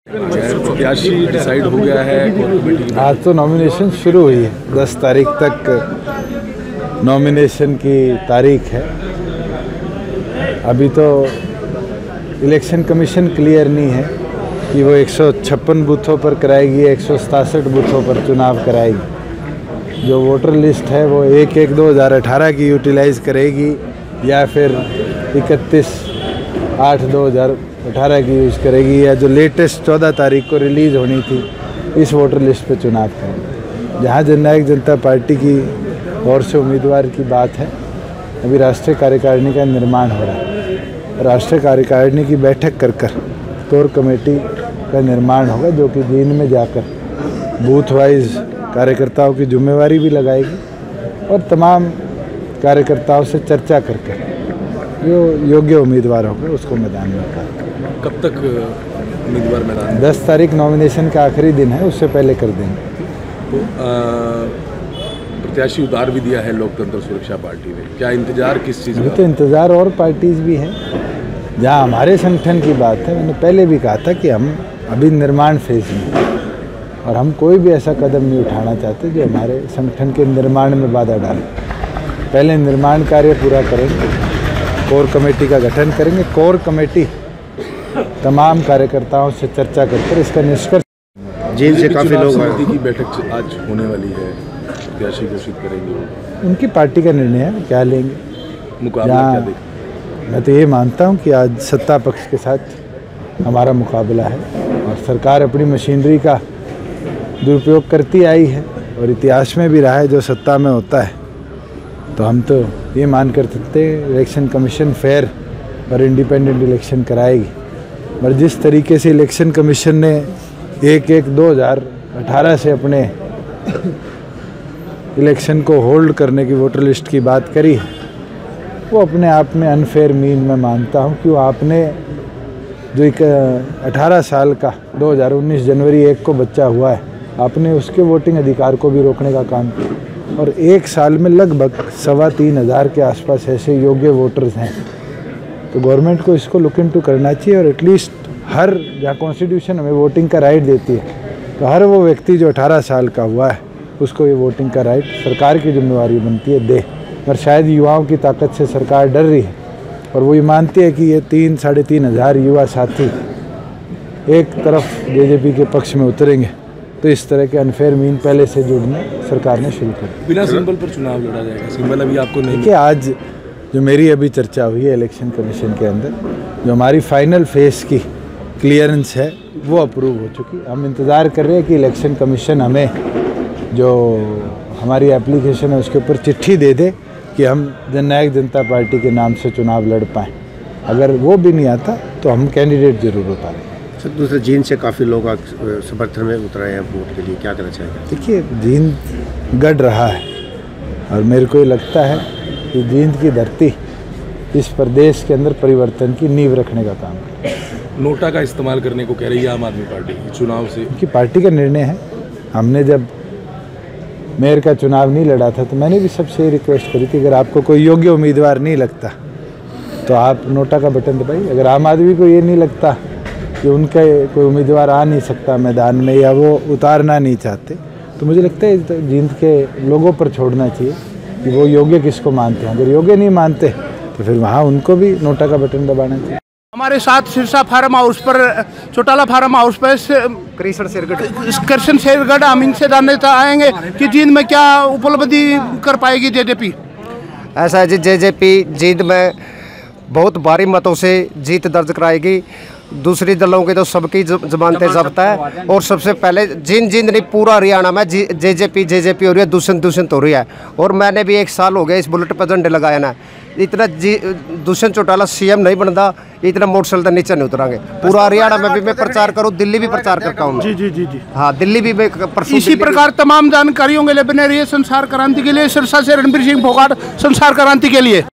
प्रत्याशी डिसाइड हो गया है? आज तो नॉमिनेशन शुरू हुई है। 10 तारीख तक नॉमिनेशन की तारीख है। अभी तो इलेक्शन कमीशन क्लियर नहीं है कि वो 156 बूथों पर कराएगी, 167 बूथों पर चुनाव कराएगी। जो वोटर लिस्ट है वो 1/1/2018 की यूटिलाइज़ करेगी या फिर 31/8/2018 की यूज़ करेगी, या जो लेटेस्ट 14 तारीख को रिलीज़ होनी थी इस वोटर लिस्ट पे चुनाव करेंगे। जहाँ जननायक जनता पार्टी की ओर से उम्मीदवार की बात है, अभी राष्ट्रीय कार्यकारिणी का निर्माण हो रहा है। राष्ट्रीय कार्यकारिणी की बैठक कर कोर कमेटी का निर्माण होगा, जो कि दिन में जाकर बूथ वाइज कार्यकर्ताओं की जिम्मेवारी भी लगाएगी और तमाम कार्यकर्ताओं से चर्चा करके जो योग्य उम्मीदवार होगा उसको मैदान में उतारेगा। कब तक उम्मीदवार मैदान? 10 तारीख नॉमिनेशन का आखिरी दिन है, उससे पहले कर देंगे। तो प्रत्याशी उतार भी दिया है लोकतंत्र सुरक्षा पार्टी ने, क्या इंतजार किस चीज़ का? तो इंतज़ार और पार्टीज भी हैं। जहाँ हमारे संगठन की बात है, मैंने पहले भी कहा था कि हम अभी निर्माण फेज में और हम कोई भी ऐसा कदम नहीं उठाना चाहते जो हमारे संगठन के निर्माण में बाधा डाले। पहले निर्माण कार्य पूरा करेंगे, कोर कमेटी का गठन करेंगे। कोर कमेटी तमाम कार्यकर्ताओं से चर्चा करके इसका निष्कर्ष। जेल से काफ़ी लोग की बैठक आज होने वाली है, प्रत्याशी घोषित करेंगे। उनकी पार्टी का निर्णय है, क्या लेंगे। मुकाबला क्या देखें? मैं तो ये मानता हूँ कि आज सत्ता पक्ष के साथ हमारा मुकाबला है और सरकार अपनी मशीनरी का दुरुपयोग करती आई है और इतिहास में भी रहा है। जो सत्ता में होता है तो हम तो ये मान कर सकते हैं इलेक्शन कमीशन फेयर और इंडिपेंडेंट इलेक्शन कराएगी। और जिस तरीके से इलेक्शन कमीशन ने 1/1/2018 से अपने इलेक्शन को होल्ड करने की वोटर लिस्ट की बात करी है, वो अपने आप में अनफेयर मीन मैं मानता हूँ। क्यों आपने जो एक 18 साल का 2019 जनवरी 1 को बच्चा हुआ है, आपने उसके वोटिंग अधिकार को भी रोकने का काम किया और एक साल में लगभग 3,2500 के आसपास ऐसे योग्य वोटर्स हैं। तो गवर्नमेंट को इसको लुक इनटू करना चाहिए और एटलीस्ट हर, जहाँ कॉन्स्टिट्यूशन हमें वोटिंग का राइट देती है, तो हर वो व्यक्ति जो 18 साल का हुआ है उसको ये वोटिंग का राइट सरकार की जिम्मेवारी बनती है दे। पर शायद युवाओं की ताकत से सरकार डर रही है और वो ये मानती है कि ये 3-3,500 युवा साथी एक तरफ जेजेपी के पक्ष में उतरेंगे, तो इस तरह के अनफेयर मीन पहले से जुड़ने सरकार ने शुरू कर। बिना सिंबल पर चुनाव लड़ा जाएगा? सिंबल अभी आपको नहीं? देखिए, आज जो मेरी अभी चर्चा हुई है इलेक्शन कमीशन के अंदर, जो हमारी फाइनल फेज की क्लियरेंस है वो अप्रूव हो चुकी। हम इंतज़ार कर रहे हैं कि इलेक्शन कमीशन हमें जो हमारी एप्लीकेशन है उसके ऊपर चिट्ठी दे दे कि हम जननायक जनता पार्टी के नाम से चुनाव लड़ पाएँ। अगर वो भी नहीं आता तो हम कैंडिडेट जरूर उतारें। सर, दूसरे जींद से काफ़ी लोग समर्थन में उतरे हैं वोट के लिए, क्या करना चाहेंगे? देखिए, जींद गढ़ रहा है और मेरे को ये लगता है कि जींद की धरती इस प्रदेश के अंदर परिवर्तन की नींव रखने का काम करे। नोटा का इस्तेमाल करने को कह रही है आम आदमी पार्टी चुनाव से? उनकी पार्टी का निर्णय है। हमने जब मेयर का चुनाव नहीं लड़ा था तो मैंने भी सबसे रिक्वेस्ट करी थी, अगर आपको कोई योग्य उम्मीदवार नहीं लगता तो आप नोटा का बटन दबाइए। अगर आम आदमी को ये नहीं लगता कि उनका कोई उम्मीदवार आ नहीं सकता मैदान में या वो उतारना नहीं चाहते, तो मुझे लगता है जींद के लोगों पर छोड़ना चाहिए कि वो योग्य किसको मानते हैं। अगर योग्य नहीं मानते तो फिर वहाँ उनको भी नोटा का बटन दबाना चाहिए। हमारे साथ सिरसा फार्म हाउस पर, चौटाला फार्म हाउस पर कृष्ण शेरगढ़, हम इनसे जानने आएंगे कि जींद में क्या उपलब्धि कर पाएगी जेजेपी। ऐसा है जी, जेजेपी जींद में बहुत भारी मतों से जीत दर्ज कराएगी। दूसरी दलों के तो सबकी जमानतें जब्त है और सबसे पहले जींद नहीं पूरा हरियाणा में जेजेपी हो रही है, दूषण हो रही है। और मैंने भी 1 साल हो गया इस बुलेट पर झंडे लगाया ना, इतना दुष्यंत चौटाला सीएम नहीं बनता, इतना मोटरसाइकिल नीचे नहीं उतरांगे। पूरा हरियाणा में भी मैं प्रचार करूँ, दिल्ली भी प्रचार करता हूँ। जी। हाँ, दिल्ली भी मैं इसी प्रकार तमाम जानकारियों के लिए बने रहिए संसार क्रांति के लिए। सिरसा से रणबीर सिंह फोगाट, संसार क्रांति के लिए।